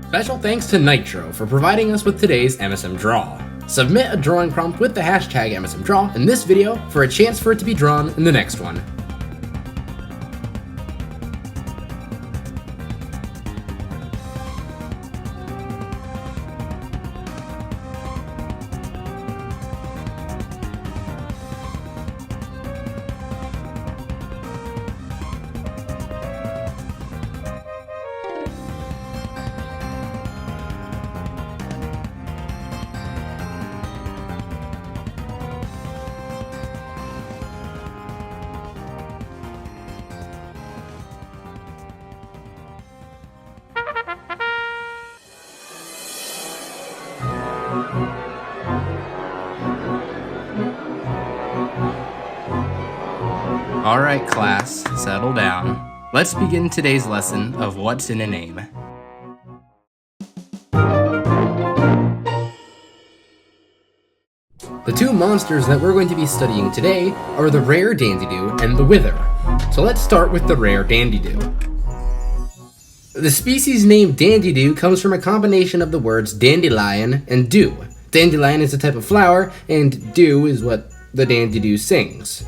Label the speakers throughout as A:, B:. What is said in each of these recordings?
A: Special thanks to Nitro for providing us with today's MSM Draw. Submit a drawing prompt with the hashtag MSMDraw in this video for a chance for it to be drawn in the next one. Alright class, settle down. Let's begin today's lesson of what's in a name. The two monsters that we're going to be studying today are the Rare Dandidoo and the Withur. So let's start with the Rare Dandidoo. The species name Dandidoo comes from a combination of the words dandelion and dew. Dandelion is a type of flower, and dew is what the Dandidoo sings.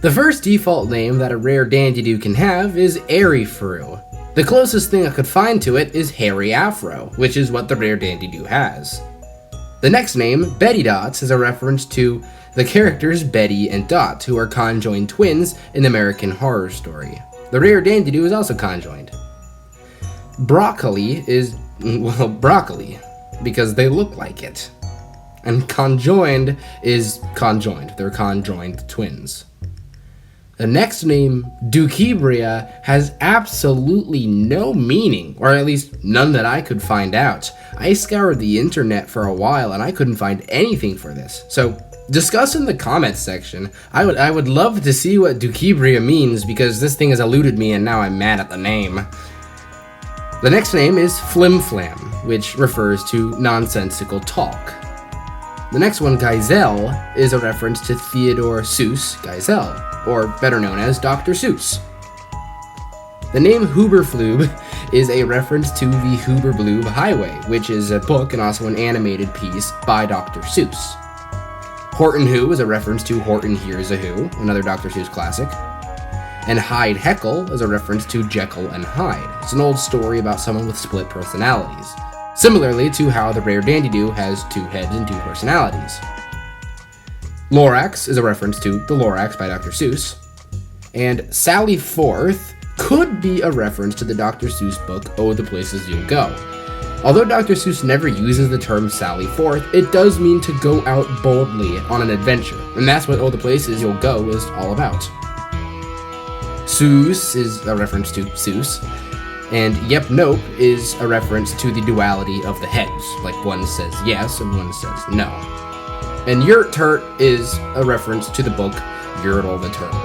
A: The first default name that a Rare Dandidoo can have is Airifru. The closest thing I could find to it is Hairy Afro, which is what the Rare Dandidoo has. The next name, Betty Dots, is a reference to the characters Betty and Dot, who are conjoined twins in American Horror Story. The Rare Dandidoo is also conjoined. Broccoli is, well, broccoli, because they look like it. And conjoined is conjoined. They're conjoined twins. The next name, Ducibria, has absolutely no meaning, or at least none that I could find out. I scoured the internet for a while and I couldn't find anything for this. So discuss in the comments section. I would love to see what Ducibria means, because this thing has eluded me and now I'm mad at the name. The next name is Flimflam, which refers to nonsensical talk. The next one, Geisel, is a reference to Theodore Seuss Geisel, or better known as Dr. Seuss. The name Huberflube is a reference to the Huberblube Highway, which is a book and also an animated piece by Dr. Seuss. Horton Who is a reference to Horton Hears a Who, another Dr. Seuss classic. And Hyde Heckle is a reference to Jekyll and Hyde. It's an old story about someone with split personalities, similarly to how the Rare Dandidoo has two heads and two personalities. Lorax is a reference to The Lorax by Dr. Seuss. And Sally Forth could be a reference to the Dr. Seuss book, Oh, the Places You'll Go. Although Dr. Seuss never uses the term Sally Forth, it does mean to go out boldly on an adventure, and that's what Oh, the Places You'll Go is all about. Seuss is a reference to Seuss, and Yep Nope is a reference to the duality of the heads, like one says yes and one says no. And Yurt Turt is a reference to the book Yertle the Turtle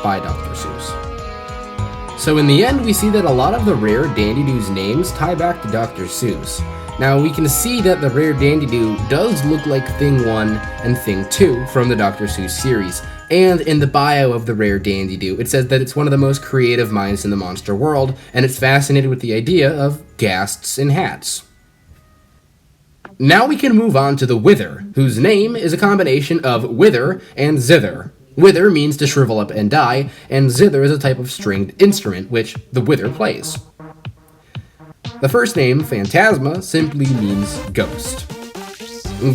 A: by Dr. Seuss. So in the end, we see that a lot of the Rare Dandidoo's names tie back to Dr. Seuss. Now we can see that the Rare Dandidoo does look like Thing 1 and Thing 2 from the Dr. Seuss series, and in the bio of the Rare Dandidoo, it says that it's one of the most creative minds in the monster world, and it's fascinated with the idea of ghasts in hats. Now we can move on to the Withur, whose name is a combination of wither and zither. Wither means to shrivel up and die, and zither is a type of stringed instrument which the Withur plays. The first name, Phantasma, simply means ghost.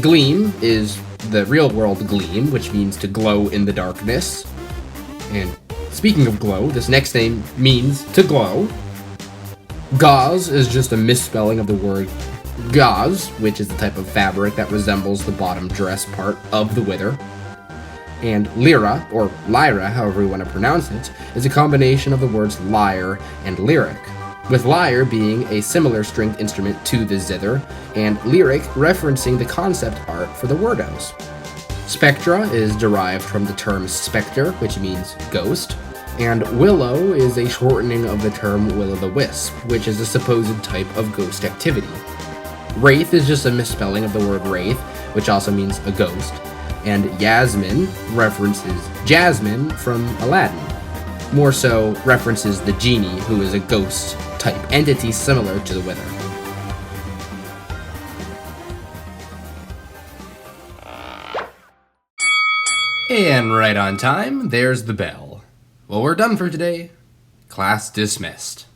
A: Gleam is the real-world gleam, which means to glow in the darkness. And speaking of glow, this next name means to glow. Gauze is just a misspelling of the word gauze, which is the type of fabric that resembles the bottom dress part of the Withur. And lyra, or lyra, however you want to pronounce it, is a combination of the words lyre and lyric, with lyre being a similar stringed instrument to the zither, and lyric referencing the concept art for the wordos. Spectra is derived from the term spectre, which means ghost, and willow is a shortening of the term will-o'-the-wisp, which is a supposed type of ghost activity. Wraith is just a misspelling of the word wraith, which also means a ghost, and Yasmin references Jasmine from Aladdin. More so references the genie, who is a ghost type entity similar to the Withur. And right on time, there's the bell. Well, we're done for today. Class dismissed.